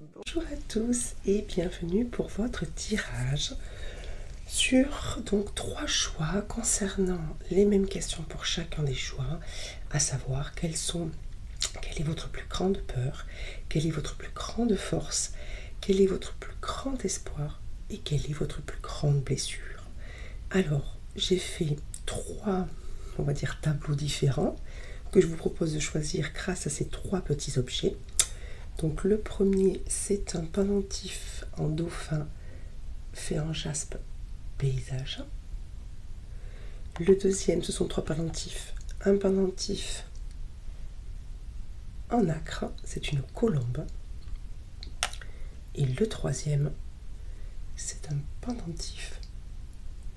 Bonjour à tous et bienvenue pour votre tirage sur donc 3 choix concernant les mêmes questions pour chacun des choix, à savoir quelle est votre plus grande peur, quelle est votre plus grande force, quel est votre plus grand espoir et quelle est votre plus grande blessure. Alors, j'ai fait 3, on va dire, tableaux différents que je vous propose de choisir grâce à ces 3 petits objets. Donc le premier, c'est un pendentif en dauphin fait en jaspe paysage. Le deuxième, ce sont 3 pendentifs. Un pendentif en nacre, c'est une colombe. Et le troisième, c'est un pendentif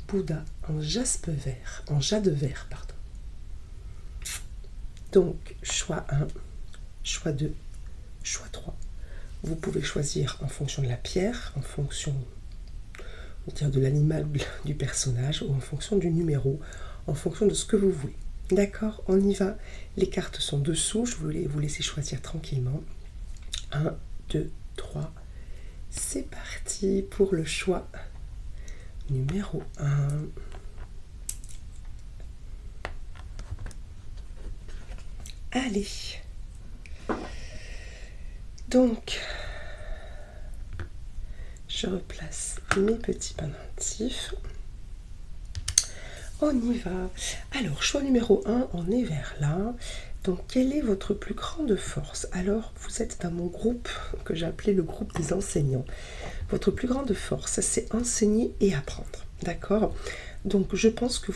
Bouddha en jaspe vert, en jade vert, pardon. Donc, choix 1, choix 2, choix 3. Vous pouvez choisir en fonction de la pierre, en fonction de l'animal ou du personnage, ou en fonction du numéro, en fonction de ce que vous voulez. D'accord, on y va. Les cartes sont dessous, je voulais vous laisser choisir tranquillement. 1, 2, 3. C'est parti pour le choix numéro 1. Allez. Donc, je replace mes petits pendentifs. On y va. Alors, choix numéro 1, on est vers là. Donc, quelle est votre plus grande force? Alors, vous êtes dans mon groupe que j'ai appelé le groupe des enseignants. Votre plus grande force, c'est enseigner et apprendre. D'accord? Donc, je pense que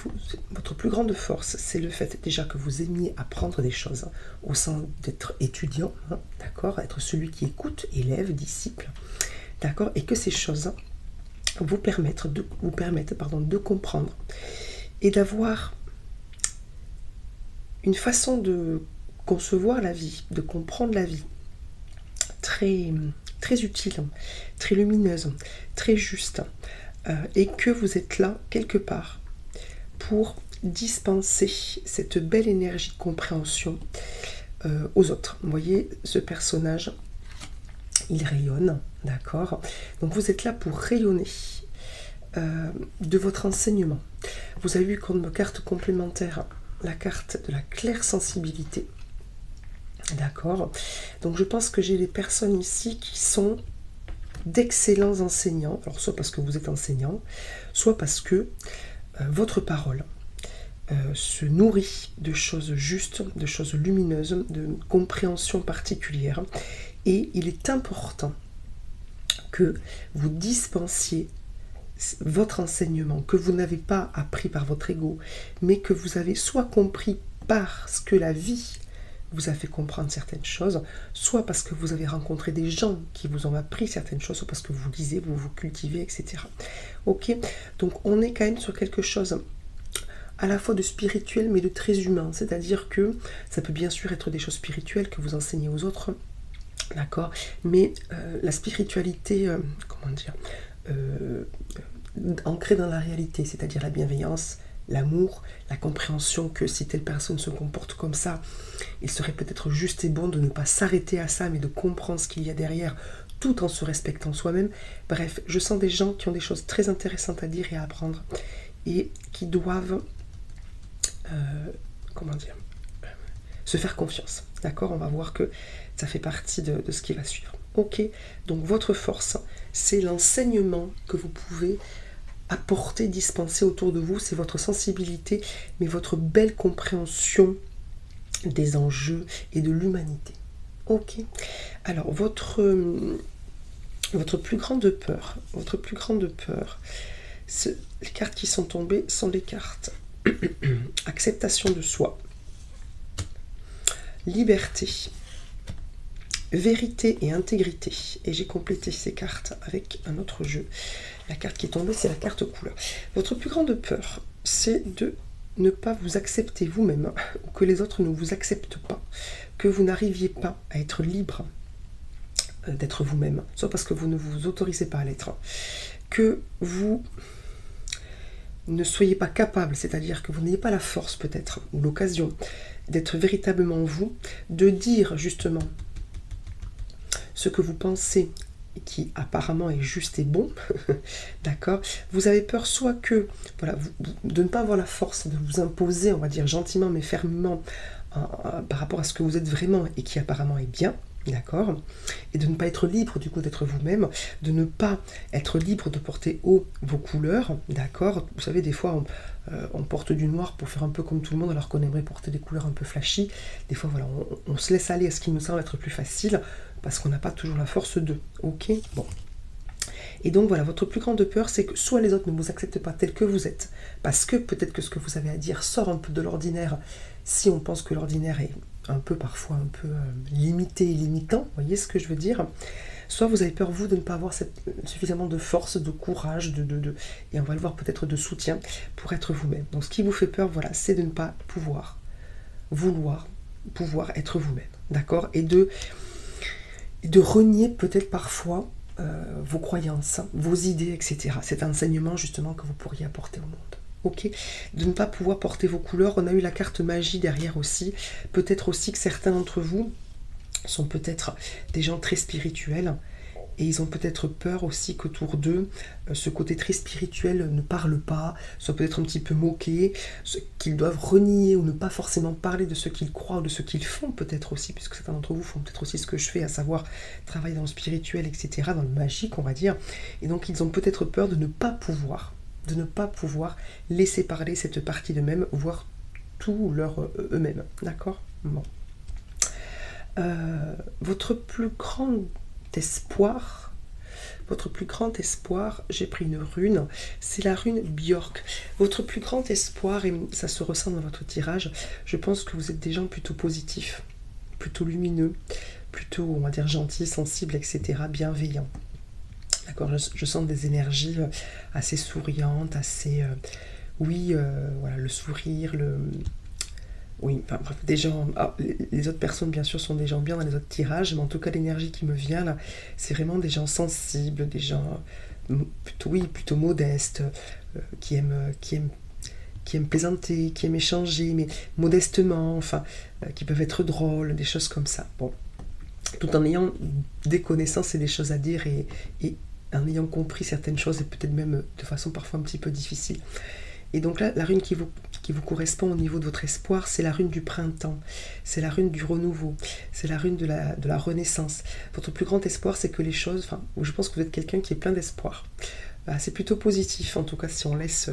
votre plus grande force, c'est le fait déjà que vous aimiez apprendre des choses, au sens d'être étudiant, hein, d'accord? Être celui qui écoute, élève, disciple, d'accord? Et que ces choses vous permettent de comprendre et d'avoir une façon de concevoir la vie, de comprendre la vie, très, très utile, très lumineuse, très juste, et que vous êtes là, quelque part, pour dispenser cette belle énergie de compréhension aux autres. Vous voyez, ce personnage, il rayonne, d'accord? Donc vous êtes là pour rayonner de votre enseignement. Vous avez vu comme carte complémentaire la carte de la claire sensibilité. D'accord? Donc je pense que j'ai des personnes ici qui sont d'excellents enseignants, alors soit parce que vous êtes enseignant, soit parce que votre parole se nourrit de choses justes, de choses lumineuses, de compréhension particulière. Et il est important que vous dispensiez votre enseignement, que vous n'avez pas appris par votre ego, mais que vous avez soit compris parce que la vie vous a fait comprendre certaines choses, soit parce que vous avez rencontré des gens qui vous ont appris certaines choses, soit parce que vous lisez, vous vous cultivez, etc. Ok, donc on est quand même sur quelque chose à la fois de spirituel, mais de très humain, c'est-à-dire que ça peut bien sûr être des choses spirituelles que vous enseignez aux autres, d'accord, mais la spiritualité, comment dire, ancrée dans la réalité, c'est-à-dire la bienveillance, l'amour, la compréhension que si telle personne se comporte comme ça, il serait peut-être juste et bon de ne pas s'arrêter à ça, mais de comprendre ce qu'il y a derrière, tout en se respectant soi-même. Bref, je sens des gens qui ont des choses très intéressantes à dire et à apprendre, et qui doivent, comment dire, se faire confiance. D'accord? On va voir que ça fait partie de ce qui va suivre. Ok, donc votre force, c'est l'enseignement que vous pouvez apporter, dispenser autour de vous, c'est votre sensibilité, mais votre belle compréhension des enjeux et de l'humanité. Ok, alors votre plus grande peur, les cartes qui sont tombées sont les cartes acceptation de soi, liberté, vérité et intégrité. Et j'ai complété ces cartes avec un autre jeu. La carte qui est tombée, c'est la carte couleur. Votre plus grande peur, c'est de ne pas vous accepter vous-même, ou que les autres ne vous acceptent pas, que vous n'arriviez pas à être libre d'être vous-même, soit parce que vous ne vous autorisez pas à l'être, que vous ne soyez pas capable, c'est-à-dire que vous n'ayez pas la force peut-être, ou l'occasion, d'être véritablement vous, de dire justement ce que vous pensez qui apparemment est juste et bon, d'accord, vous avez peur soit que, voilà, de ne pas avoir la force de vous imposer, on va dire gentiment mais fermement, par rapport à ce que vous êtes vraiment et qui apparemment est bien, d'accord, et de ne pas être libre du coup d'être vous-même, de ne pas être libre de porter haut vos couleurs, d'accord, vous savez des fois on porte du noir pour faire un peu comme tout le monde alors qu'on aimerait porter des couleurs un peu flashy, des fois voilà, on se laisse aller à ce qui nous semble être plus facile, parce qu'on n'a pas toujours la force de, ok, bon. Et donc voilà, votre plus grande peur, c'est que soit les autres ne vous acceptent pas tel que vous êtes, parce que peut-être que ce que vous avez à dire sort un peu de l'ordinaire, si on pense que l'ordinaire est un peu parfois un peu limité et limitant, vous voyez ce que je veux dire, soit vous avez peur, vous, de ne pas avoir suffisamment de force, de courage, et on va le voir peut-être de soutien pour être vous-même. Donc ce qui vous fait peur, voilà, c'est de ne pas pouvoir être vous-même, d'accord, et de renier peut-être parfois vos croyances, vos idées, etc. Cet enseignement justement que vous pourriez apporter au monde. Ok, de ne pas pouvoir porter vos couleurs. On a eu la carte magie derrière aussi. Peut-être aussi que certains d'entre vous sont peut-être des gens très spirituels et ils ont peut-être peur aussi qu'autour d'eux, ce côté très spirituel ne parle pas, soit peut-être un petit peu moqué, qu'ils doivent renier ou ne pas forcément parler de ce qu'ils croient ou de ce qu'ils font peut-être aussi, puisque certains d'entre vous font peut-être aussi ce que je fais, à savoir travailler dans le spirituel, etc., dans le magique, on va dire. Et donc ils ont peut-être peur de ne pas pouvoir laisser parler cette partie d'eux-mêmes, voire tout leur eux-mêmes. D'accord ? Bon. Votre plus grand espoir, j'ai pris une rune, c'est la rune Björk. Votre plus grand espoir, et ça se ressent dans votre tirage, je pense que vous êtes des gens plutôt positifs, plutôt lumineux, plutôt, on va dire, gentils, sensibles, etc., bienveillants. D'accord, je sens des énergies assez souriantes, assez... voilà, le sourire, oui, enfin bref, des gens... Ah, les autres personnes, bien sûr, sont des gens bien dans les autres tirages, mais en tout cas, l'énergie qui me vient, là, c'est vraiment des gens sensibles, des gens plutôt modestes, qui aiment plaisanter, qui aiment échanger, mais modestement, enfin, qui peuvent être drôles, des choses comme ça. Bon, tout en ayant des connaissances et des choses à dire et en ayant compris certaines choses et peut-être même de façon parfois un petit peu difficile. Et donc là, la rune qui vous correspond au niveau de votre espoir, c'est la rune du printemps, c'est la rune du renouveau, c'est la rune de la renaissance. Votre plus grand espoir, c'est que les choses, enfin, je pense que vous êtes quelqu'un qui est plein d'espoir. C'est plutôt positif, en tout cas, si on laisse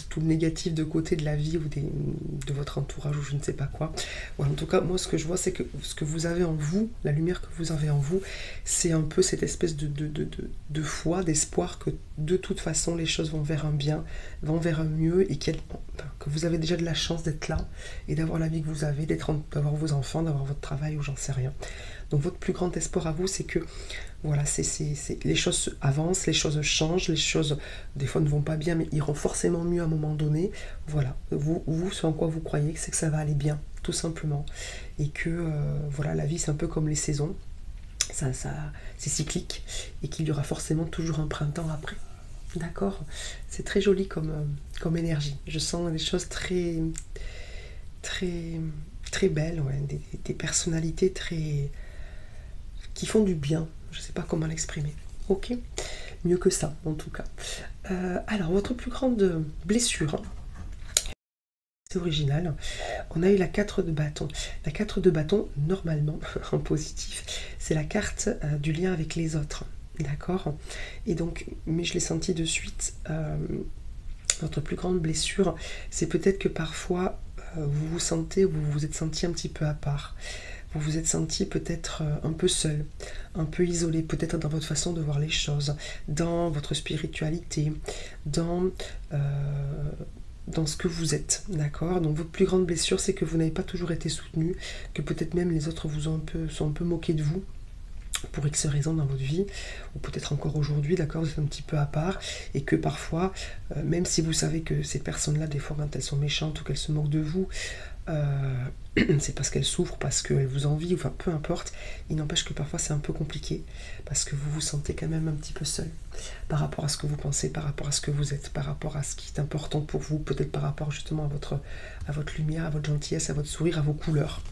tout le négatif de côté de la vie ou de votre entourage ou je ne sais pas quoi. Voilà, en tout cas, moi, ce que je vois, c'est que ce que vous avez en vous, la lumière que vous avez en vous, c'est un peu cette espèce de foi, d'espoir que de toute façon, les choses vont vers un bien, vont vers un mieux et que vous avez déjà de la chance d'être là et d'avoir la vie que vous avez, d'avoir vos enfants, d'avoir votre travail ou j'en sais rien. Donc, votre plus grand espoir à vous, c'est que voilà, les choses avancent, les choses changent, les choses des fois ne vont pas bien, mais iront forcément mieux à un moment donné. Voilà, vous ce en quoi vous croyez, c'est que ça va aller bien, tout simplement. Et que voilà, la vie c'est un peu comme les saisons, c'est cyclique, et qu'il y aura forcément toujours un printemps après. D'accord ? C'est très joli comme énergie. Je sens des choses très, très, très belles, ouais, des personnalités qui font du bien. Je ne sais pas comment l'exprimer. Ok ? Mieux que ça, en tout cas. Alors, votre plus grande blessure, c'est original. On a eu la 4 de bâton. La 4 de bâton, normalement, en positif, c'est la carte du lien avec les autres. D'accord ? Et donc, mais je l'ai senti de suite, votre plus grande blessure, c'est peut-être que parfois, vous vous sentez, vous vous êtes senti un petit peu à part. Vous vous êtes senti peut-être un peu seul, un peu isolé, peut-être dans votre façon de voir les choses, dans votre spiritualité, dans ce que vous êtes, d'accord ? Donc votre plus grande blessure, c'est que vous n'avez pas toujours été soutenu, que peut-être même les autres sont un peu moqués de vous, pour X raisons dans votre vie, ou peut-être encore aujourd'hui, d'accord, vous êtes un petit peu à part, et que parfois, même si vous savez que ces personnes-là, des fois, quand elles sont méchantes ou qu'elles se moquent de vous, c'est parce qu'elles souffrent, parce qu'elles vous envient, enfin peu importe, il n'empêche que parfois c'est un peu compliqué, parce que vous vous sentez quand même un petit peu seul, par rapport à ce que vous pensez, par rapport à ce que vous êtes, par rapport à ce qui est important pour vous, peut-être par rapport justement à votre lumière, à votre gentillesse, à votre sourire, à vos couleurs.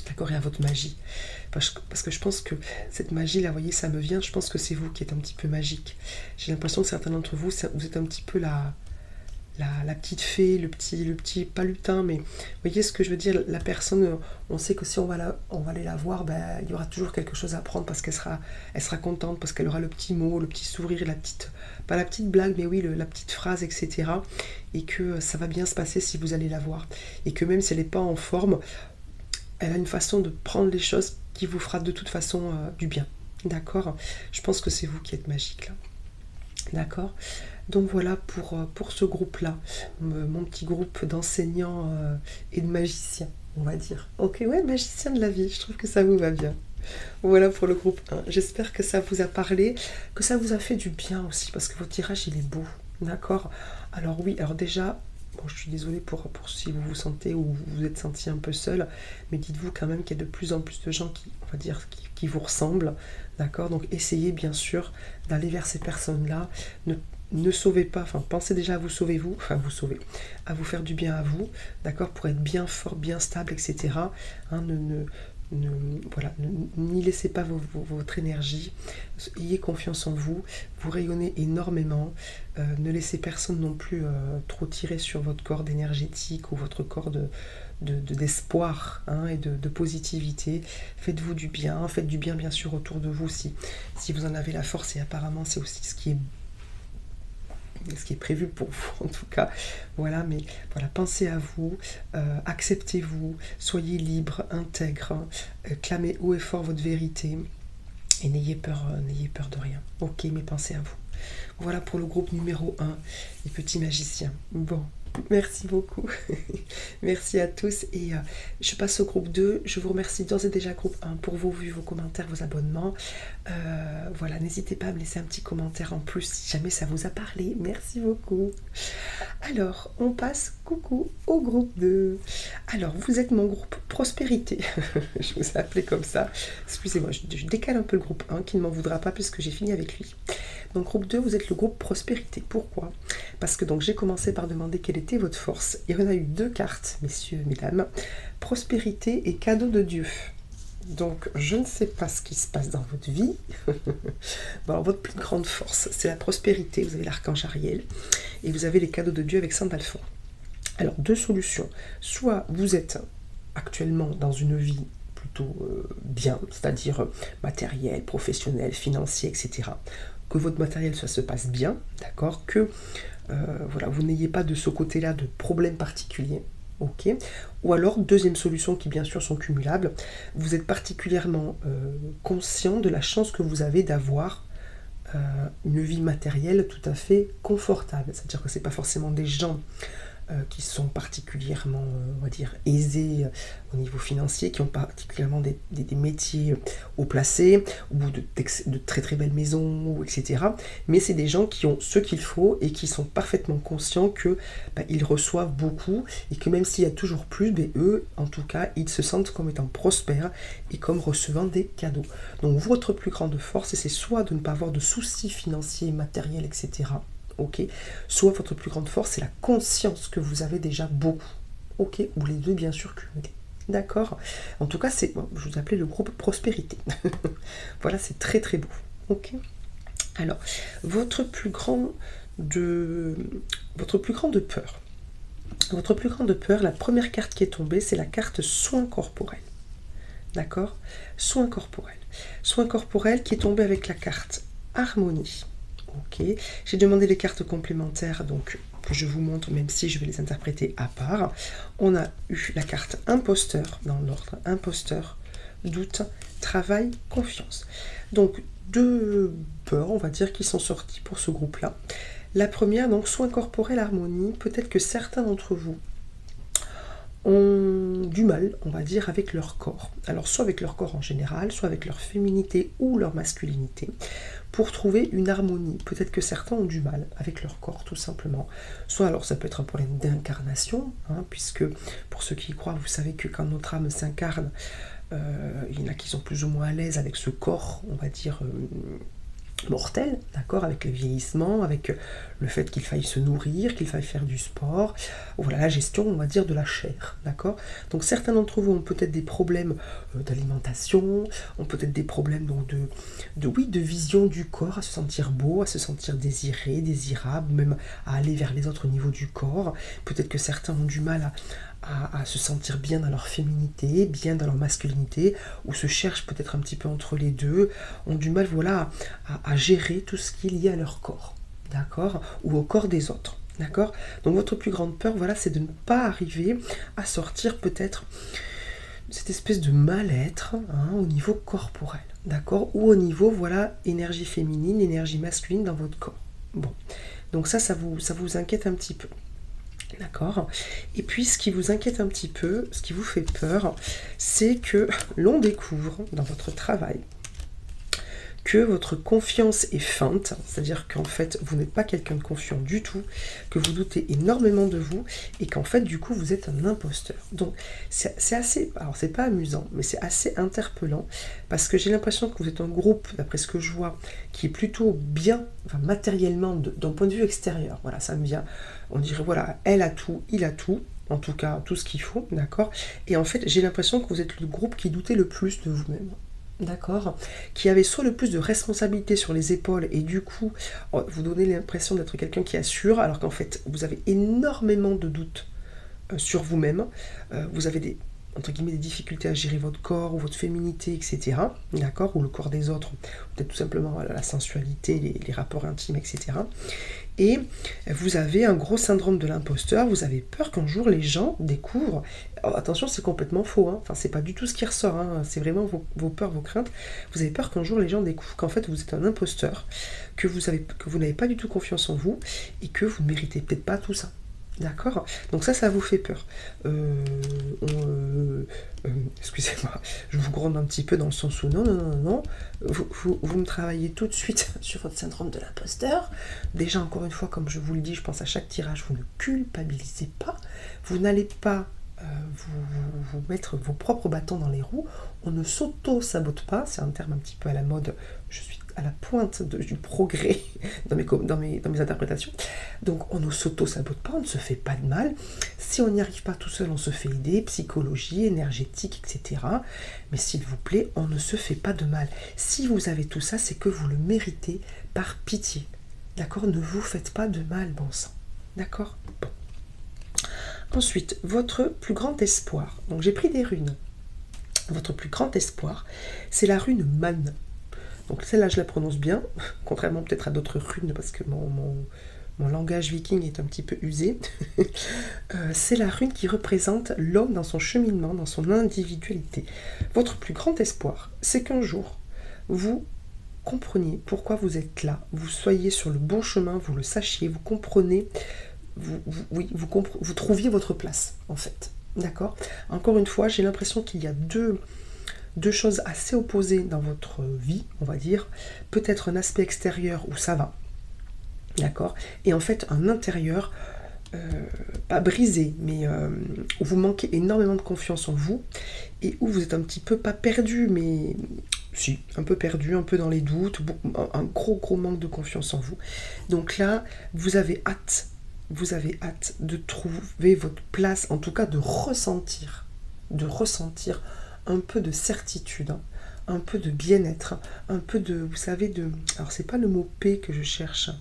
d'accord, et à votre magie. Parce que je pense que cette magie-là, vous voyez, ça me vient, je pense que c'est vous qui êtes un petit peu magique. J'ai l'impression que certains d'entre vous, vous êtes un petit peu la petite fée, le petit, pas lutin, mais vous voyez ce que je veux dire, la personne, on sait que si on va aller la voir, ben, il y aura toujours quelque chose à apprendre parce elle sera contente, parce qu'elle aura le petit mot, le petit sourire, la petite, pas la petite blague, mais oui, la petite phrase, etc. Et que ça va bien se passer si vous allez la voir. Et que même si elle n'est pas en forme, elle a une façon de prendre les choses qui vous fera de toute façon du bien. D'accord? Je pense que c'est vous qui êtes magique là. D'accord? Donc voilà pour ce groupe-là, mon petit groupe d'enseignants et de magiciens, on va dire. Ok, ouais, magicien de la vie, je trouve que ça vous va bien. Voilà pour le groupe 1. J'espère que ça vous a parlé, que ça vous a fait du bien aussi, parce que votre tirage, il est beau. D'accord? Alors oui, alors déjà, bon, je suis désolée pour si vous vous sentez ou vous vous êtes senti un peu seul, mais dites-vous quand même qu'il y a de plus en plus de gens qui, on va dire, qui vous ressemblent. D'accord? Donc essayez bien sûr d'aller vers ces personnes-là. Ne sauvez pas, enfin pensez déjà à vous sauver vous, enfin vous sauver, à vous faire du bien à vous, d'accord, pour être bien fort, bien stable, etc. Hein, voilà, n'y laissez pas votre énergie, ayez confiance en vous, vous rayonnez énormément, ne laissez personne non plus trop tirer sur votre corde énergétique ou votre corde d'espoir hein, et de positivité. Faites-vous du bien, faites du bien bien sûr autour de vous si vous en avez la force, et apparemment c'est aussi ce qui est prévu pour vous en tout cas. Voilà, mais voilà, pensez à vous, acceptez-vous, soyez libre, intègre, clamez haut et fort votre vérité et n'ayez peur de rien. Ok, mais pensez à vous. Voilà pour le groupe numéro 1, les petits magiciens. Bon, merci beaucoup. Merci à tous. Et je passe au groupe 2. Je vous remercie d'ores et déjà, groupe 1, pour vos vues, vos commentaires, vos abonnements. Voilà, n'hésitez pas à me laisser un petit commentaire en plus si jamais ça vous a parlé. Merci beaucoup. Alors, on passe, coucou, au groupe 2. Alors, vous êtes mon groupe Prospérité. Je vous ai appelé comme ça. Excusez-moi, je décale un peu le groupe 1 qui ne m'en voudra pas puisque j'ai fini avec lui. Donc groupe 2, vous êtes le groupe Prospérité. Pourquoi? Parce que donc j'ai commencé par demander quelle était votre force. Et on a eu 2 cartes, messieurs, mesdames. Prospérité et cadeau de Dieu. Donc je ne sais pas ce qui se passe dans votre vie. Bon, alors, votre plus grande force, c'est la prospérité. Vous avez l'archange Ariel. Et vous avez les cadeaux de Dieu avec Saint Alphonse. Alors 2 solutions. Soit vous êtes actuellement dans une vie plutôt bien, c'est-à-dire matériel, professionnel, financier, etc., que votre matériel ça se passe bien, d'accord, que voilà, vous n'ayez pas de ce côté-là de problème particulier, ok. Ou alors, deuxième solution qui bien sûr sont cumulables, vous êtes particulièrement conscient de la chance que vous avez d'avoir une vie matérielle tout à fait confortable, c'est-à-dire que c'est pas forcément des gens qui sont particulièrement, on va dire, aisés au niveau financier, qui ont particulièrement des métiers haut placés, ou de très très belles maisons, etc. Mais c'est des gens qui ont ce qu'il faut et qui sont parfaitement conscients que ils reçoivent beaucoup et que même s'il y a toujours plus, eux, en tout cas, ils se sentent comme étant prospères et comme recevant des cadeaux. Donc votre plus grande force, c'est soit de ne pas avoir de soucis financiers, matériels, etc., ok, soit votre plus grande force, c'est la conscience que vous avez déjà beaucoup, ok, ou les deux bien sûr cumulés, d'accord. En tout cas, c'est, bon, je vous appelais le groupe Prospérité. Voilà, c'est très très beau, ok. Alors, votre plus grande peur. Votre plus grande peur, la première carte qui est tombée, c'est la carte soins corporels. D'accord? Soins corporels. Soins corporels qui est tombée avec la carte harmonie. Ok, j'ai demandé les cartes complémentaires, donc que je vous montre, même si je vais les interpréter à part. On a eu la carte imposteur dans l'ordre, imposteur, doute, travail, confiance. Donc 2 peurs, on va dire, qui sont sorties pour ce groupe-là. La première, donc soins corporels, harmonie. Peut-être que certains d'entre vous ont du mal, on va dire, avec leur corps. Alors soit avec leur corps en général, soit avec leur féminité ou leur masculinité, pour trouver une harmonie. Peut-être que certains ont du mal avec leur corps, tout simplement. Soit alors ça peut être un problème d'incarnation, hein, puisque pour ceux qui y croient, vous savez que quand notre âme s'incarne, il y en a qui sont plus ou moins à l'aise avec ce corps, on va dire, mortel, d'accord, avec le vieillissement, avec le fait qu'il faille se nourrir, qu'il faille faire du sport, voilà, la gestion, on va dire, de la chair, d'accord. Donc certains d'entre vous ont peut-être des problèmes d'alimentation, ont peut-être des problèmes donc oui, de vision du corps, à se sentir beau, à se sentir désiré, désirable, même à aller vers les autres niveaux du corps. Peut-être que certains ont du mal à se sentir bien dans leur féminité, bien dans leur masculinité, ou se cherchent peut-être un petit peu entre les deux, ont du mal, voilà, à gérer tout ce qui est lié à leur corps, d'accord, ou au corps des autres, d'accord. Donc votre plus grande peur, voilà, c'est de ne pas arriver à sortir peut-être cette espèce de mal-être au niveau corporel, d'accord, ou au niveau, voilà, énergie féminine, énergie masculine dans votre corps. Bon, donc ça vous inquiète un petit peu. D'accord. Et puis ce qui vous inquiète un petit peu, ce qui vous fait peur, c'est que l'on découvre dans votre travail que votre confiance est feinte, c'est-à-dire qu'en fait vous n'êtes pas quelqu'un de confiant du tout, que vous doutez énormément de vous et qu'en fait du coup vous êtes un imposteur. Donc c'est assez, alors c'est pas amusant, mais c'est assez interpellant parce que j'ai l'impression que vous êtes un groupe, d'après ce que je vois, qui est plutôt bien, enfin, matériellement, d'un point de vue extérieur. Voilà, ça me vient, on dirait voilà, elle a tout, il a tout. En tout cas, tout ce qu'il faut, d'accord. Et en fait, j'ai l'impression que vous êtes le groupe qui doutait le plus de vous-même. D'accord, qui avait soit le plus de responsabilités sur les épaules et du coup vous donnez l'impression d'être quelqu'un qui assure alors qu'en fait vous avez énormément de doutes sur vous-même, vous avez des, entre guillemets, des difficultés à gérer votre corps ou votre féminité, etc. D'accord, ou le corps des autres, peut-être tout simplement la sensualité, les rapports intimes, etc. Et vous avez un gros syndrome de l'imposteur, vous avez peur qu'un jour les gens découvrent, attention c'est complètement faux, enfin c'est pas du tout ce qui ressort, c'est vraiment vos peurs, vos craintes, vous avez peur qu'un jour les gens découvrent qu'en fait vous êtes un imposteur, que vous n'avez pas du tout confiance en vous et que vous ne méritez peut-être pas tout ça. D'accord. Donc ça vous fait peur. Excusez-moi, je vous gronde un petit peu dans le sens où non. Vous me travaillez tout de suite sur votre syndrome de l'imposteur. Déjà, encore une fois, comme je vous le dis, je pense à chaque tirage, vous ne culpabilisez pas. Vous n'allez pas vous mettre vos propres bâtons dans les roues. On ne s'auto-sabote pas. C'est un terme un petit peu à la mode. Je suis à la pointe du progrès dans mes interprétations. Donc on ne s'auto-sabote pas, on ne se fait pas de mal. Si on n'y arrive pas tout seul, on se fait aider, psychologie, énergétique, etc. Mais s'il vous plaît, on ne se fait pas de mal. Si vous avez tout ça, c'est que vous le méritez par pitié. D'accord? Ne vous faites pas de mal, bon sang. D'accord? Bon. Ensuite, votre plus grand espoir. Donc j'ai pris des runes. Votre plus grand espoir, c'est la rune Man. Donc celle-là, je la prononce bien, contrairement peut-être à d'autres runes, parce que mon langage viking est un petit peu usé. C'est la rune qui représente l'homme dans son cheminement, dans son individualité. Votre plus grand espoir, c'est qu'un jour, vous compreniez pourquoi vous êtes là, vous soyez sur le bon chemin, vous le sachiez, vous comprenez, vous trouviez votre place, en fait. D'accord? Encore une fois, j'ai l'impression qu'il y a deux choses assez opposées dans votre vie, on va dire. Peut-être un aspect extérieur où ça va, d'accord, et en fait un intérieur pas brisé, mais où vous manquez énormément de confiance en vous et où vous êtes un petit peu, pas perdu, mais si, un peu perdu, un peu dans les doutes, un gros manque de confiance en vous. Donc là, vous avez hâte de trouver votre place, en tout cas de ressentir un peu de certitude, un peu de bien-être, un peu de, vous savez, alors c'est pas le mot paix que je cherche,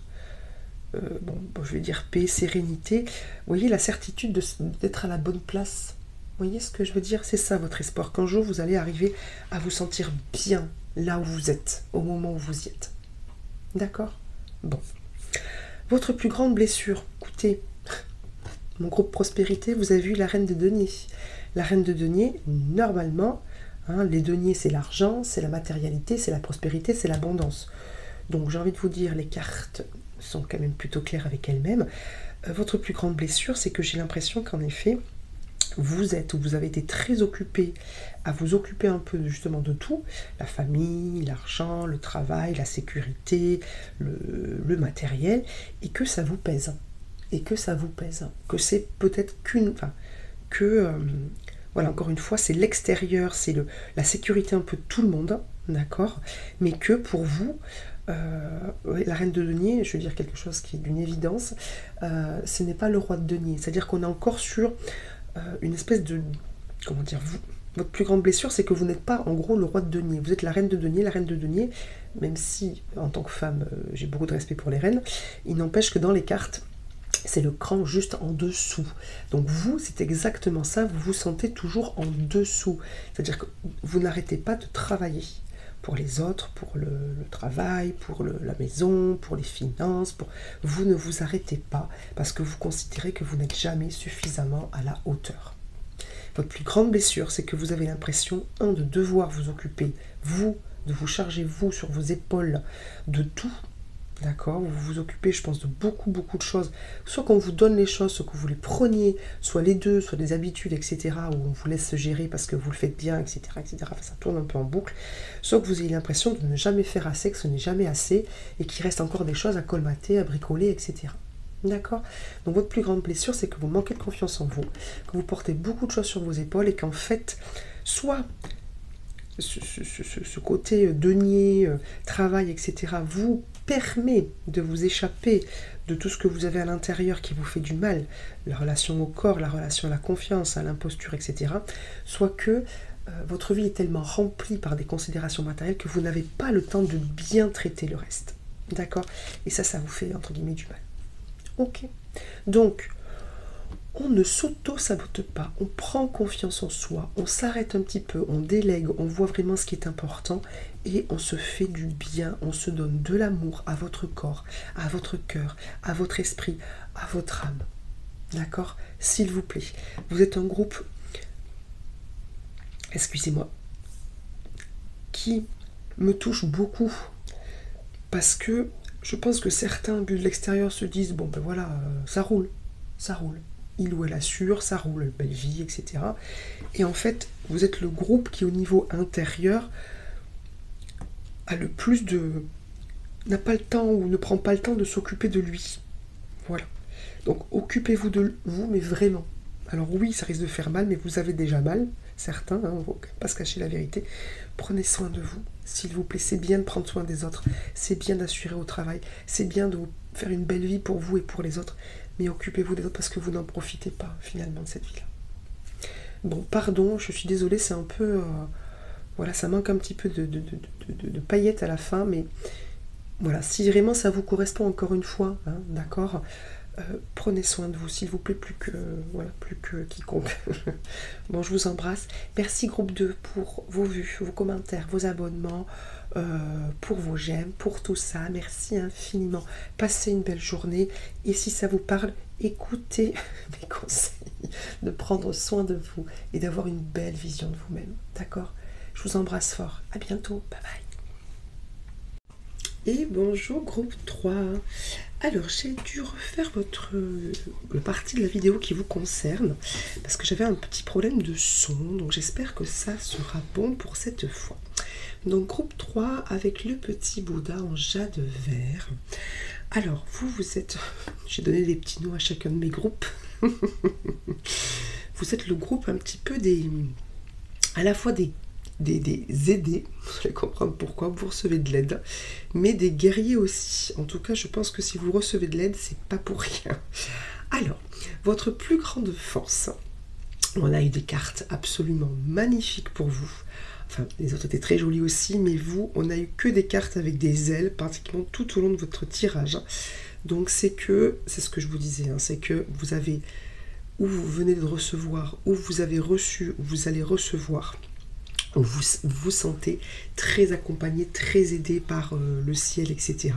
je vais dire paix, sérénité, vous voyez, la certitude d'être à la bonne place, vous voyez ce que je veux dire, c'est ça votre espoir, qu'un jour vous allez arriver à vous sentir bien là où vous êtes, au moment où vous y êtes. D'accord? Bon. Votre plus grande blessure, écoutez, mon groupe Prospérité, vous avez vu la reine de denier. La reine de denier, normalement, les deniers c'est l'argent, c'est la matérialité, c'est la prospérité, c'est l'abondance. Donc j'ai envie de vous dire, les cartes sont quand même plutôt claires avec elles-mêmes. Votre plus grande blessure, c'est que j'ai l'impression qu'en effet, vous avez été très occupé à vous occuper un peu justement de tout, la famille, l'argent, le travail, la sécurité, le matériel, et que ça vous pèse. Que c'est peut-être voilà, encore une fois, c'est l'extérieur, c'est la sécurité un peu de tout le monde, d'accord, mais que pour vous, Ouais, la reine de denier, je veux dire quelque chose qui est d'une évidence, ce n'est pas le roi de denier. C'est-à-dire qu'on est encore sur une espèce de... Comment dire, votre plus grande blessure, c'est que vous n'êtes pas en gros le roi de denier. Vous êtes la reine de denier. La reine de denier, même si en tant que femme, j'ai beaucoup de respect pour les reines, il n'empêche que dans les cartes, c'est le cran juste en dessous. Donc vous, c'est exactement ça, vous vous sentez toujours en dessous. C'est-à-dire que vous n'arrêtez pas de travailler pour les autres, pour le travail, pour la maison, pour les finances. Vous ne vous arrêtez pas parce que vous considérez que vous n'êtes jamais suffisamment à la hauteur. Votre plus grande blessure, c'est que vous avez l'impression, de devoir vous occuper, vous, de vous charger, vous, sur vos épaules, de tout. D'accord, vous vous occupez, je pense, de beaucoup de choses. Soit qu'on vous donne les choses, soit que vous les preniez, soit les deux, soit des habitudes, etc. Où on vous laisse se gérer parce que vous le faites bien, etc. Enfin, ça tourne un peu en boucle. Soit que vous ayez l'impression de ne jamais faire assez, que ce n'est jamais assez, et qu'il reste encore des choses à colmater, à bricoler, etc. D'accord? Donc votre plus grande blessure, c'est que vous manquez de confiance en vous, que vous portez beaucoup de choses sur vos épaules, et qu'en fait, soit ce côté denier, travail, etc., vous permet de vous échapper de tout ce que vous avez à l'intérieur qui vous fait du mal, la relation au corps, la relation à la confiance, à l'imposture, etc., soit que votre vie est tellement remplie par des considérations matérielles que vous n'avez pas le temps de bien traiter le reste. D'accord? Et ça vous fait, entre guillemets, du mal. Ok. Donc, on ne s'auto-sabote pas, on prend confiance en soi, on s'arrête un petit peu, on délègue, on voit vraiment ce qui est important et on se fait du bien, on se donne de l'amour à votre corps, à votre cœur, à votre esprit, à votre âme. D'accord? S'il vous plaît, vous êtes un groupe, excusez-moi, qui me touche beaucoup parce que je pense que certains, vus de l'extérieur, se disent, bon ben voilà, ça roule. Il ou elle assure, ça roule, belle vie, etc. Et en fait, vous êtes le groupe qui, au niveau intérieur, a le plus de... n'a pas le temps ou ne prend pas le temps de s'occuper de lui. Voilà. Donc, occupez-vous de vous, mais vraiment. Alors oui, ça risque de faire mal, mais vous avez déjà mal, certains, on ne va pas se cacher la vérité. Prenez soin de vous, s'il vous plaît. C'est bien de prendre soin des autres, c'est bien d'assurer au travail, c'est bien de vous faire une belle vie pour vous et pour les autres, mais occupez-vous des autres parce que vous n'en profitez pas finalement de cette vie-là. Bon, pardon, je suis désolée, c'est un peu... voilà, ça manque un petit peu de paillettes à la fin, mais voilà, si vraiment ça vous correspond encore une fois, hein, d'accord, prenez soin de vous, s'il vous plaît, plus que quiconque. Bon, je vous embrasse. Merci groupe 2 pour vos vues, vos commentaires, vos abonnements, pour vos j'aime, pour tout ça. Merci infiniment. Passez une belle journée. Et si ça vous parle, écoutez mes conseils de prendre soin de vous et d'avoir une belle vision de vous-même. D'accord? Je vous embrasse fort. À bientôt. Bye bye. Et bonjour groupe 3. Alors j'ai dû refaire la partie de la vidéo qui vous concerne parce que j'avais un petit problème de son, donc j'espère que ça sera bon pour cette fois. Donc groupe 3 avec le petit Bouddha en jade vert. Alors vous êtes, j'ai donné des petits noms à chacun de mes groupes. Vous êtes le groupe un petit peu à la fois des aidés, vous allez comprendre pourquoi, vous recevez de l'aide, mais des guerriers aussi. En tout cas, je pense que si vous recevez de l'aide, c'est pas pour rien. Alors, votre plus grande force, on a eu des cartes absolument magnifiques pour vous. Enfin, les autres étaient très jolies aussi, mais vous, on n'a eu que des cartes avec des ailes, pratiquement tout au long de votre tirage. Donc c'est ce que je vous disais, hein, c'est que vous avez, ou vous venez de recevoir, ou vous avez reçu, ou vous allez recevoir, vous vous sentez très accompagné, très aidé par le ciel, etc.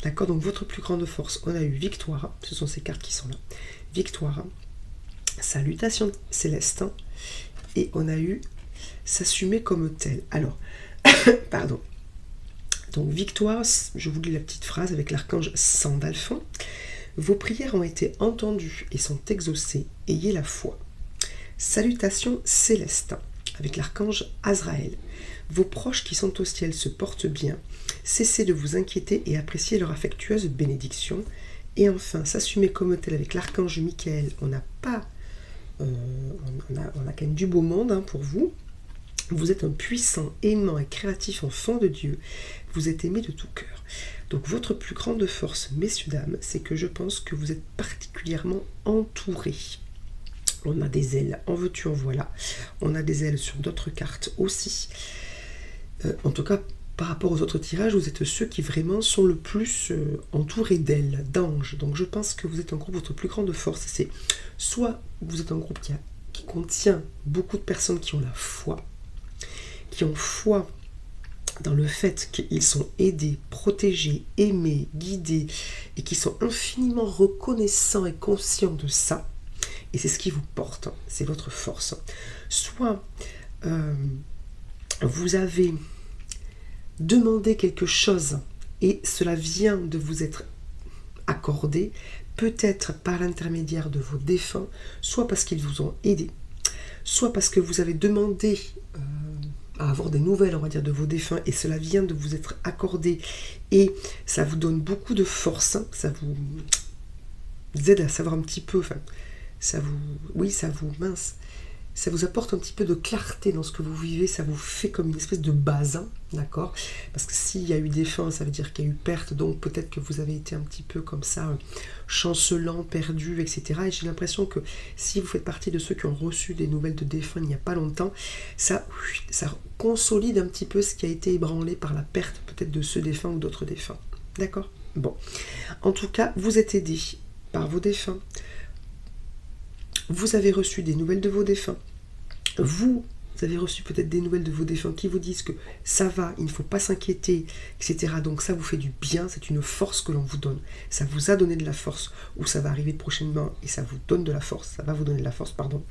D'accord? Donc votre plus grande force, on a eu victoire, ce sont ces cartes qui sont là. Victoire, salutation céleste, et on a eu s'assumer comme tel. Alors, pardon. Donc victoire, je vous lis la petite phrase avec l'archange Sandalphon. Vos prières ont été entendues et sont exaucées, ayez la foi. Salutations céleste, avec l'archange Azraël. Vos proches qui sont au ciel se portent bien. Cessez de vous inquiéter et appréciez leur affectueuse bénédiction. Et enfin, s'assumer comme tel avec l'archange Michael. On a quand même du beau monde, hein, pour vous. Vous êtes un puissant, aimant et créatif enfant de Dieu. Vous êtes aimé de tout cœur. Donc votre plus grande force, messieurs, dames, c'est que je pense que vous êtes particulièrement entourés. On a des ailes, en veux-tu, en voilà. On a des ailes sur d'autres cartes aussi. En tout cas, par rapport aux autres tirages, vous êtes ceux qui vraiment sont le plus entourés d'ailes, d'anges. Donc je pense que vous êtes un groupe, votre plus grande force, c'est soit vous êtes un groupe qui contient beaucoup de personnes qui ont la foi, qui ont foi dans le fait qu'ils sont aidés, protégés, aimés, guidés, et qui sont infiniment reconnaissants et conscients de ça. Et c'est ce qui vous porte, c'est votre force. Soit vous avez demandé quelque chose et cela vient de vous être accordé, peut-être par l'intermédiaire de vos défunts, soit parce qu'ils vous ont aidé, soit parce que vous avez demandé à avoir des nouvelles, on va dire, de vos défunts, et cela vient de vous être accordé, et ça vous donne beaucoup de force, hein, ça vous aide à savoir un petit peu, enfin, ça vous apporte un petit peu de clarté dans ce que vous vivez, ça vous fait comme une espèce de base, hein, d'accord? Parce que s'il y a eu défunt, ça veut dire qu'il y a eu perte, donc peut-être que vous avez été un petit peu comme ça, chancelant, perdu, etc. Et j'ai l'impression que si vous faites partie de ceux qui ont reçu des nouvelles de défunts il n'y a pas longtemps, ça consolide un petit peu ce qui a été ébranlé par la perte peut-être de ce défunt ou d'autres défunts, d'accord? Bon, en tout cas, vous êtes aidés par vos défunts. Vous avez reçu des nouvelles de vos défunts. Vous avez reçu peut-être des nouvelles de vos défunts qui vous disent que ça va, il ne faut pas s'inquiéter, etc. Donc ça vous fait du bien, c'est une force que l'on vous donne. Ça vous a donné de la force, ou ça va arriver prochainement et ça vous donne de la force. Ça va vous donner de la force, pardon.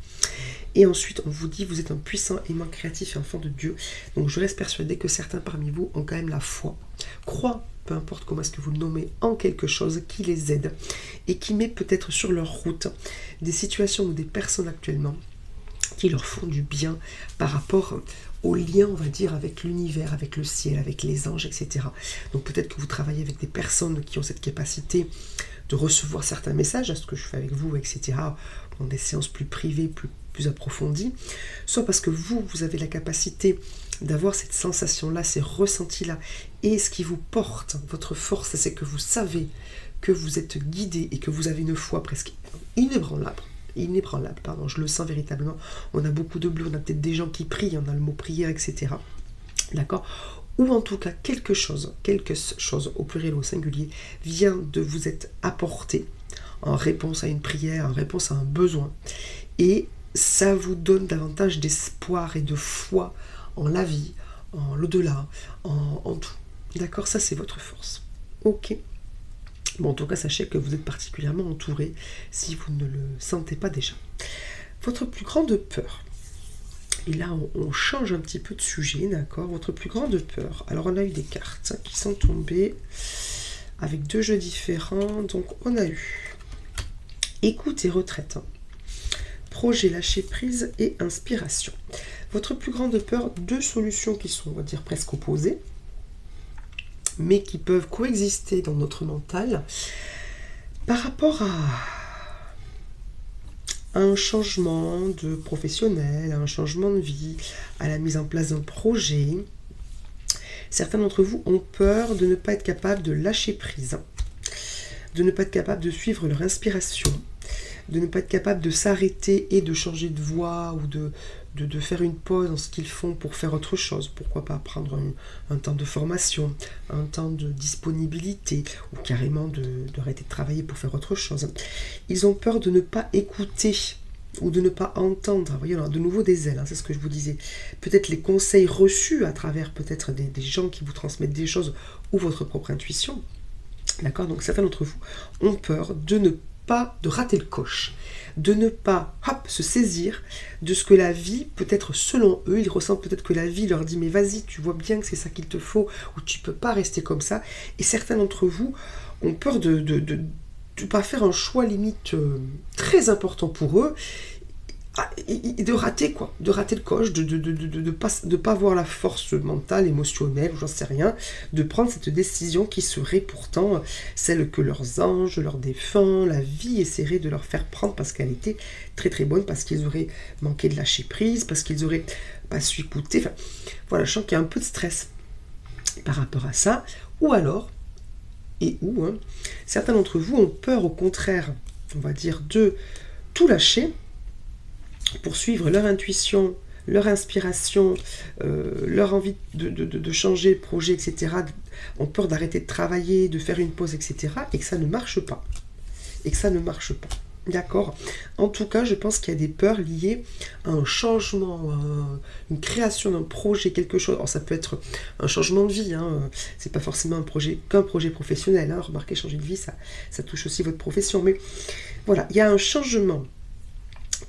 Et ensuite, on vous dit, vous êtes un puissant, aimant, créatif et enfant de Dieu. Donc je reste persuadée que certains parmi vous ont quand même la foi. Croient, peu importe comment est-ce que vous le nommez, en quelque chose qui les aide et qui met peut-être sur leur route des situations ou des personnes actuellement qui leur font du bien par rapport au lien, on va dire, avec l'univers, avec le ciel, avec les anges, etc. Donc peut-être que vous travaillez avec des personnes qui ont cette capacité de recevoir certains messages, à ce que je fais avec vous, etc., dans des séances plus privées, plus approfondies, soit parce que vous avez la capacité d'avoir cette sensation-là, ces ressentis-là, et ce qui vous porte, votre force, c'est que vous savez que vous êtes guidé et que vous avez une foi presque inébranlable, pardon, je le sens véritablement. On a beaucoup de bleu, on a peut-être des gens qui prient, on a le mot prière, etc. D'accord? Ou en tout cas, quelque chose au pluriel ou au singulier, vient de vous être apporté en réponse à une prière, en réponse à un besoin. Et ça vous donne davantage d'espoir et de foi en la vie, en l'au-delà, en tout. D'accord? Ça, c'est votre force. Ok. Bon, en tout cas, sachez que vous êtes particulièrement entouré si vous ne le sentez pas déjà. Votre plus grande peur. Et là, on change un petit peu de sujet, d'accord? Votre plus grande peur. Alors, on a eu des cartes qui sont tombées avec deux jeux différents. Donc, on a eu écoute et retraite. Projet, lâcher prise et inspiration. Votre plus grande peur, deux solutions qui sont, on va dire, presque opposées, mais qui peuvent coexister dans notre mental par rapport à un changement de professionnel, à un changement de vie, à la mise en place d'un projet. Certains d'entre vous ont peur de ne pas être capable de lâcher prise, de ne pas être capable de suivre leur inspiration, de ne pas être capable de s'arrêter et de changer de voie ou de faire une pause dans ce qu'ils font pour faire autre chose. Pourquoi pas prendre un temps de formation, un temps de disponibilité ou carrément d'arrêter de travailler pour faire autre chose. Ils ont peur de ne pas écouter ou de ne pas entendre. Vous voyez, on a de nouveau des ailes, hein, c'est ce que je vous disais. Peut-être les conseils reçus à travers peut-être des gens qui vous transmettent des choses ou votre propre intuition. D'accord? Donc certains d'entre vous ont peur de rater le coche, de ne pas se saisir de ce que la vie, peut-être selon eux, ils ressentent peut-être que la vie leur dit mais vas-y, tu vois bien que c'est ça qu'il te faut, ou tu peux pas rester comme ça. Et certains d'entre vous ont peur de pas faire un choix limite très important pour eux, et de rater quoi, de rater le coche, de pas avoir la force mentale, émotionnelle, j'en sais rien, de prendre cette décision qui serait pourtant celle que leurs anges, leurs défunts, la vie essaierait de leur faire prendre parce qu'elle était très très bonne, parce qu'ils auraient manqué de lâcher prise, parce qu'ils auraient pas su écouter, enfin voilà, je sens qu'il y a un peu de stress par rapport à ça, ou alors, certains d'entre vous ont peur au contraire, on va dire, de tout lâcher, pour suivre leur intuition, leur inspiration, leur envie de changer de projet, etc., ont peur d'arrêter de travailler, de faire une pause, etc., et que ça ne marche pas. D'accord. En tout cas, je pense qu'il y a des peurs liées à un changement, une création d'un projet, quelque chose. Alors, ça peut être un changement de vie, hein. C'est pas forcément qu'un projet professionnel, hein. Remarquez, changer de vie, ça touche aussi votre profession. Mais voilà, il y a un changement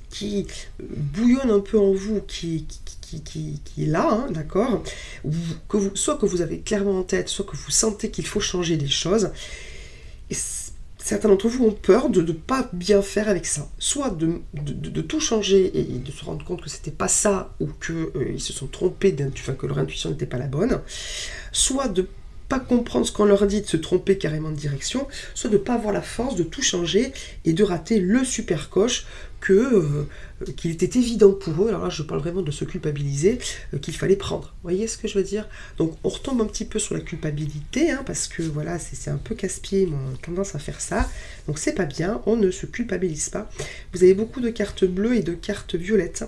qui bouillonne un peu en vous, qui est là, hein, d'accord, soit que vous avez clairement en tête, soit que vous sentez qu'il faut changer des choses, et certains d'entre vous ont peur de ne pas bien faire avec ça, soit de tout changer et de se rendre compte que c'était pas ça, ou qu'ils se sont trompés, que leur intuition n'était pas la bonne, soit de pas comprendre ce qu'on leur dit, de se tromper carrément de direction, soit de ne pas avoir la force de tout changer et de rater le super coche qu'il était évident pour eux, alors là je parle vraiment de se culpabiliser, qu'il fallait prendre. Vous voyez ce que je veux dire? Donc on retombe un petit peu sur la culpabilité, hein, parce que voilà, c'est un peu casse-pied, mais on a tendance à faire ça, donc c'est pas bien, on ne se culpabilise pas. Vous avez beaucoup de cartes bleues et de cartes violettes,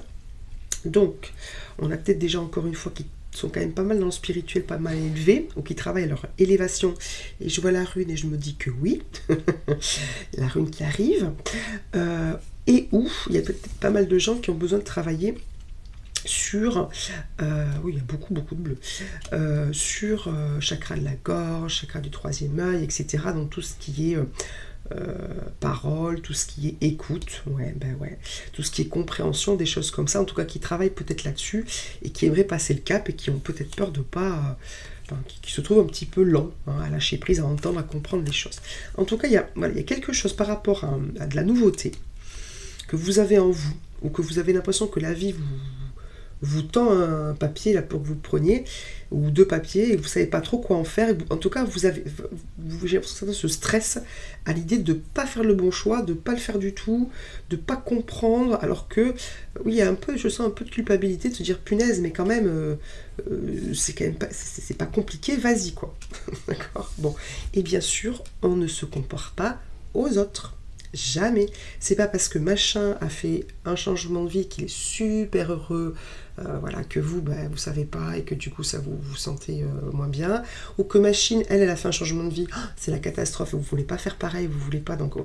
donc on a peut-être déjà encore une fois qui sont quand même pas mal dans le spirituel, pas mal élevés, ou qui travaillent à leur élévation. Et je vois la rune et je me dis que oui, la rune qui arrive, et où il y a peut-être pas mal de gens qui ont besoin de travailler sur, oui, il y a beaucoup de bleu, sur chakra de la gorge, chakra du troisième œil, etc. Donc tout ce qui est parole, tout ce qui est écoute, tout ce qui est compréhension, des choses comme ça, en tout cas qui travaillent peut-être là-dessus et qui aimeraient passer le cap et qui ont peut-être peur de pas, qui se trouvent un petit peu lents, hein, à lâcher prise, à entendre, à comprendre les choses. En tout cas, il y a quelque chose par rapport à de la nouveauté que vous avez en vous, ou que vous avez l'impression que la vie vous tend un papier là pour que vous le preniez, ou deux papiers, et vous ne savez pas trop quoi en faire. En tout cas, j'ai l'impression que ce stress à l'idée de ne pas faire le bon choix, de ne pas le faire du tout, de ne pas comprendre, alors que, oui, il y a je sens un peu de culpabilité, de se dire, punaise, mais quand même, c'est quand même pas, c'est pas compliqué, vas-y, quoi. D'accord? Bon. Et bien sûr, on ne se compare pas aux autres. Jamais. C'est pas parce que machin a fait un changement de vie qu'il est super heureux, que vous savez pas et que du coup ça vous sentez moins bien, ou que machine, elle a fait un changement de vie, c'est la catastrophe et vous voulez pas faire pareil, vous voulez pas, donc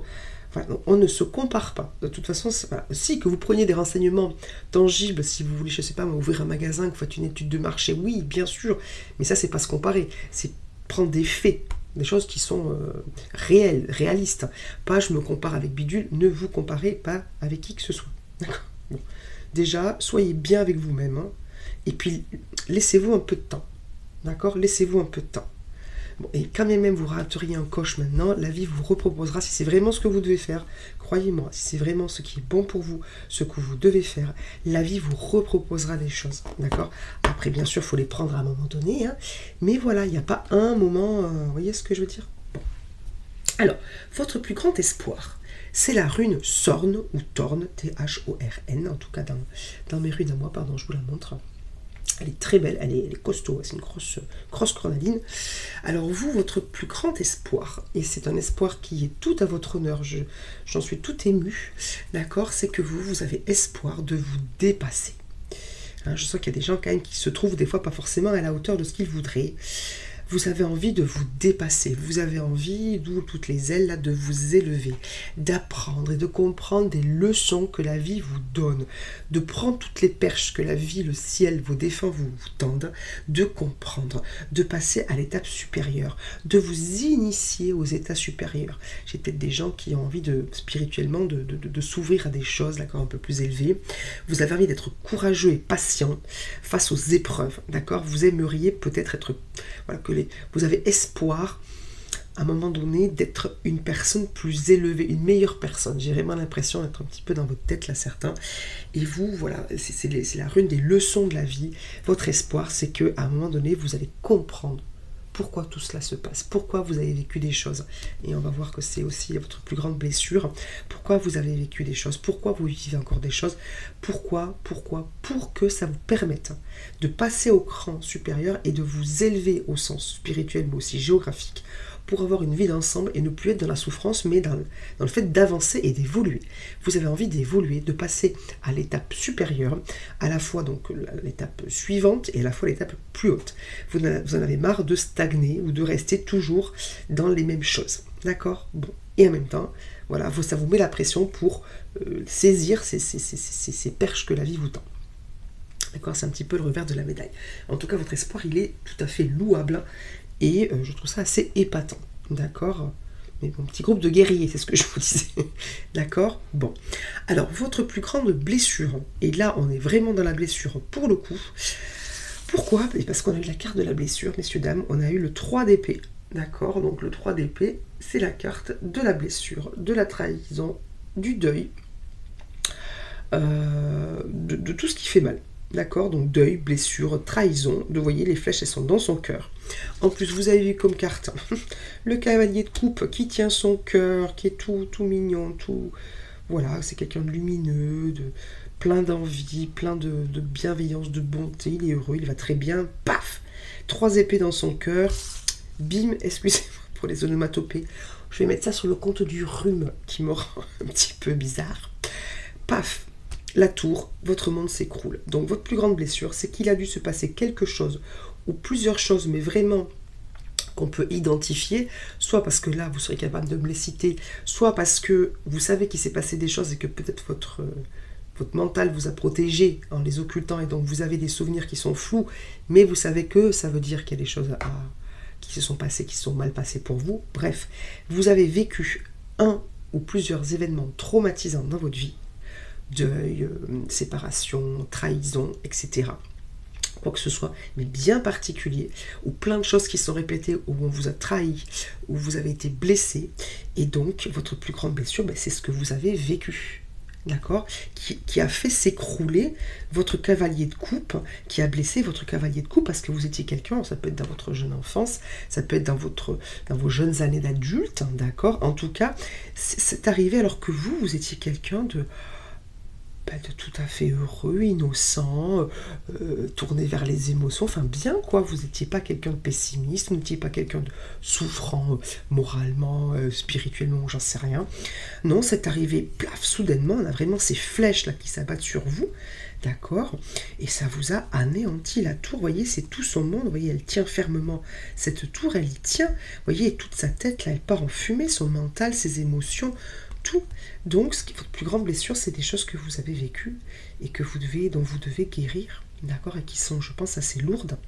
on ne se compare pas. De toute façon, si que vous preniez des renseignements tangibles, si vous voulez, je sais pas, ouvrir un magasin, que vous faites une étude de marché, oui, bien sûr, mais ça c'est pas se comparer, c'est prendre des faits. Des choses qui sont réelles, réalistes. Pas je me compare avec bidule, ne vous comparez pas avec qui que ce soit. D'accord. Bon. Déjà, soyez bien avec vous-même. Hein, et puis, laissez-vous un peu de temps. D'accord? Laissez-vous un peu de temps. Bon, et quand même vous rateriez un coche maintenant, la vie vous reproposera, si c'est vraiment ce que vous devez faire, croyez-moi, si c'est vraiment ce qui est bon pour vous, ce que vous devez faire, la vie vous reproposera des choses, d'accord? Après, bien sûr, il faut les prendre à un moment donné, hein, mais voilà, il n'y a pas un moment, vous voyez ce que je veux dire? Bon. Alors, votre plus grand espoir, c'est la rune Sorn, ou Torn, T-H-O-R-N, en tout cas dans mes runes à moi, pardon, je vous la montre. Elle est très belle, elle est costaud, c'est une grosse cornaline. Alors vous, votre plus grand espoir, et c'est un espoir qui est tout à votre honneur, j'en suis tout émue, d'accord, c'est que vous avez espoir de vous dépasser. Hein, je sens qu'il y a des gens quand même qui se trouvent des fois pas forcément à la hauteur de ce qu'ils voudraient. Vous avez envie de vous dépasser, vous avez envie, d'où toutes les ailes là, de vous élever, d'apprendre et de comprendre des leçons que la vie vous donne, de prendre toutes les perches que la vie, le ciel, vos défunts vous tendent, de comprendre, de passer à l'étape supérieure, de vous initier aux états supérieurs. J'ai peut-être des gens qui ont envie spirituellement de s'ouvrir à des choses d'accord, un peu plus élevées. Vous avez envie d'être courageux et patient face aux épreuves, d'accord? Vous aimeriez peut-être être, voilà, vous avez espoir à un moment donné, d'être une personne plus élevée, une meilleure personne. J'ai vraiment l'impression d'être un petit peu dans votre tête, là, certains. Et vous, voilà, c'est la rune des leçons de la vie. Votre espoir, c'est qu'à un moment donné, vous allez comprendre pourquoi tout cela se passe, pourquoi vous avez vécu des choses. Et on va voir que c'est aussi votre plus grande blessure. Pourquoi vous avez vécu des choses, pourquoi vous vivez encore des choses, pourquoi, pour que ça vous permette de passer au cran supérieur et de vous élever au sens spirituel, mais aussi géographique, pour avoir une vie d'ensemble et ne plus être dans la souffrance, mais dans le fait d'avancer et d'évoluer. Vous avez envie d'évoluer, de passer à l'étape supérieure, à la fois donc l'étape suivante et à la fois l'étape plus haute. Vous en avez marre de stagner ou de rester toujours dans les mêmes choses. D'accord? Bon. Et en même temps, voilà, ça vous met la pression pour saisir ces perches que la vie vous tend. D'accord? C'est un petit peu le revers de la médaille. En tout cas, votre espoir, il est tout à fait louable. Et je trouve ça assez épatant, d'accord? Mais mon petit groupe de guerriers, c'est ce que je vous disais, d'accord? Bon, alors votre plus grande blessure, et là on est vraiment dans la blessure pour le coup. Pourquoi? Parce qu'on a eu la carte de la blessure, messieurs, dames, on a eu le 3 d'épée, d'accord? Donc le 3 d'épée, c'est la carte de la blessure, de la trahison, du deuil, de tout ce qui fait mal. D'accord, donc deuil, blessure, trahison. Vous voyez, les flèches, elles sont dans son cœur. En plus, vous avez vu comme carte le cavalier de coupe qui tient son cœur, qui est tout mignon, tout... Voilà, c'est quelqu'un de lumineux, plein d'envie, plein de bienveillance, de bonté. Il est heureux, il va très bien. Paf! 3 épées dans son cœur. Bim, excusez-moi pour les onomatopées. Je vais mettre ça sur le compte du rhume qui me rend un petit peu bizarre. Paf! La tour, votre monde s'écroule. Donc votre plus grande blessure, c'est qu'il a dû se passer quelque chose, ou plusieurs choses, mais vraiment qu'on peut identifier, soit parce que là, vous serez capable de me les citer, soit parce que vous savez qu'il s'est passé des choses et que peut-être votre mental vous a protégé en les occultant, et donc vous avez des souvenirs qui sont flous, mais vous savez que ça veut dire qu'il y a des choses qui se sont passées, qui se sont mal passées pour vous. Bref, vous avez vécu un ou plusieurs événements traumatisants dans votre vie, deuil, séparation, trahison, etc. Quoi que ce soit, mais bien particulier, ou plein de choses qui sont répétées, où on vous a trahi, où vous avez été blessé, et donc votre plus grande blessure, c'est ce que vous avez vécu. D'accord, qui a fait s'écrouler votre cavalier de coupe, qui a blessé votre cavalier de coupe parce que vous étiez quelqu'un, ça peut être dans votre jeune enfance, ça peut être dans vos jeunes années d'adulte, d'accord. En tout cas, c'est arrivé alors que vous étiez quelqu'un de tout à fait heureux, innocent, tourné vers les émotions, enfin bien quoi, vous n'étiez pas quelqu'un de pessimiste, vous n'étiez pas quelqu'un de souffrant moralement, spirituellement, j'en sais rien. Non, c'est arrivé, plaf, soudainement, on a vraiment ces flèches là qui s'abattent sur vous, d'accord, et ça vous a anéanti. La tour, vous voyez, c'est tout son monde, vous voyez, elle tient fermement, cette tour, elle y tient, vous voyez, toute sa tête là, elle part en fumée, son mental, ses émotions, tout. Donc, votre plus grande blessure, c'est des choses que vous avez vécues et dont vous devez guérir, d'accord, et qui sont, je pense, assez lourdes,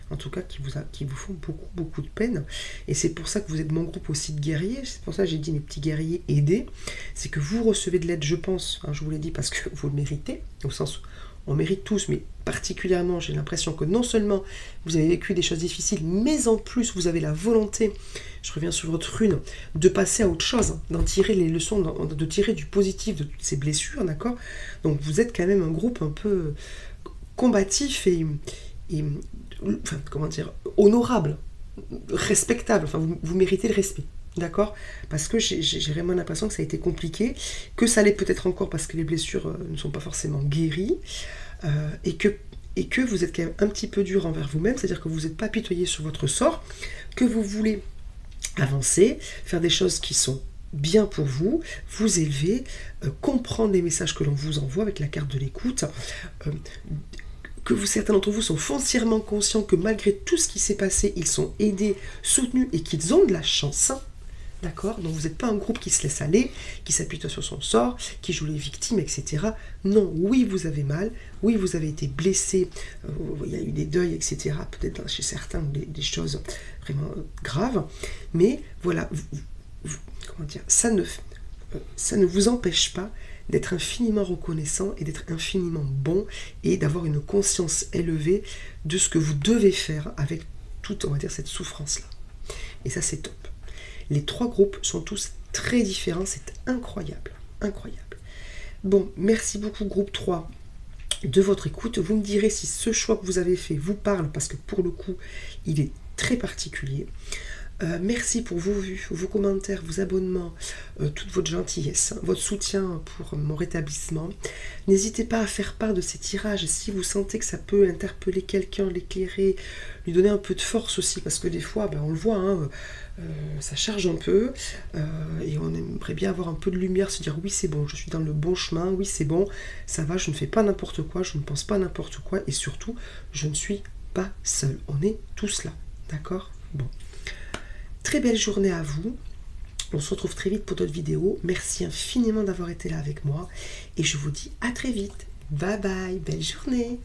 en tout cas, qui vous font beaucoup de peine. Et c'est pour ça que vous êtes mon groupe aussi de guerriers. C'est pour ça que j'ai dit mes petits guerriers aidés. C'est que vous recevez de l'aide, je pense, je vous l'ai dit, parce que vous le méritez, au sens où on mérite tous, mais particulièrement, j'ai l'impression que non seulement vous avez vécu des choses difficiles, mais en plus, vous avez la volonté, je reviens sur votre rune, de passer à autre chose, d'en tirer les leçons, de tirer du positif de toutes ces blessures, d'accord. Donc vous êtes quand même un groupe un peu combatif et enfin, comment dire, honorable, respectable, enfin vous méritez le respect. D'accord? Parce que j'ai vraiment l'impression que ça a été compliqué, que ça l'est peut-être encore parce que les blessures ne sont pas forcément guéries, et que vous êtes quand même un petit peu dur envers vous-même, c'est-à-dire que vous n'êtes pas apitoyé sur votre sort, que vous voulez avancer, faire des choses qui sont bien pour vous, vous élever, comprendre les messages que l'on vous envoie avec la carte de l'écoute, que certains d'entre vous sont foncièrement conscients que malgré tout ce qui s'est passé, ils sont aidés, soutenus et qu'ils ont de la chance. D'accord? Donc vous n'êtes pas un groupe qui se laisse aller, qui s'appuie sur son sort, qui joue les victimes, etc. Non, oui, vous avez mal, oui, vous avez été blessé, il y a eu des deuils, etc. Peut-être chez certains des choses vraiment graves, mais voilà, comment dire, ça ne vous empêche pas d'être infiniment reconnaissant et d'être infiniment bon et d'avoir une conscience élevée de ce que vous devez faire avec toute, on va dire, cette souffrance-là. Et ça, c'est top. Les 3 groupes sont tous très différents, c'est incroyable, incroyable. Bon, merci beaucoup groupe 3 de votre écoute. Vous me direz si ce choix que vous avez fait vous parle, parce que pour le coup, il est très particulier. Merci pour vos vues, vos commentaires, vos abonnements, toute votre gentillesse, votre soutien pour mon rétablissement. N'hésitez pas à faire part de ces tirages si vous sentez que ça peut interpeller quelqu'un, l'éclairer, lui donner un peu de force aussi, parce que des fois, on le voit, hein, ça charge un peu, et on aimerait bien avoir un peu de lumière, se dire oui c'est bon, je suis dans le bon chemin, oui c'est bon, ça va, je ne fais pas n'importe quoi, je ne pense pas n'importe quoi, et surtout, je ne suis pas seule. On est tous là, d'accord? Bon. Très belle journée à vous. On se retrouve très vite pour d'autres vidéos. Merci infiniment d'avoir été là avec moi. Et je vous dis à très vite. Bye bye. Belle journée.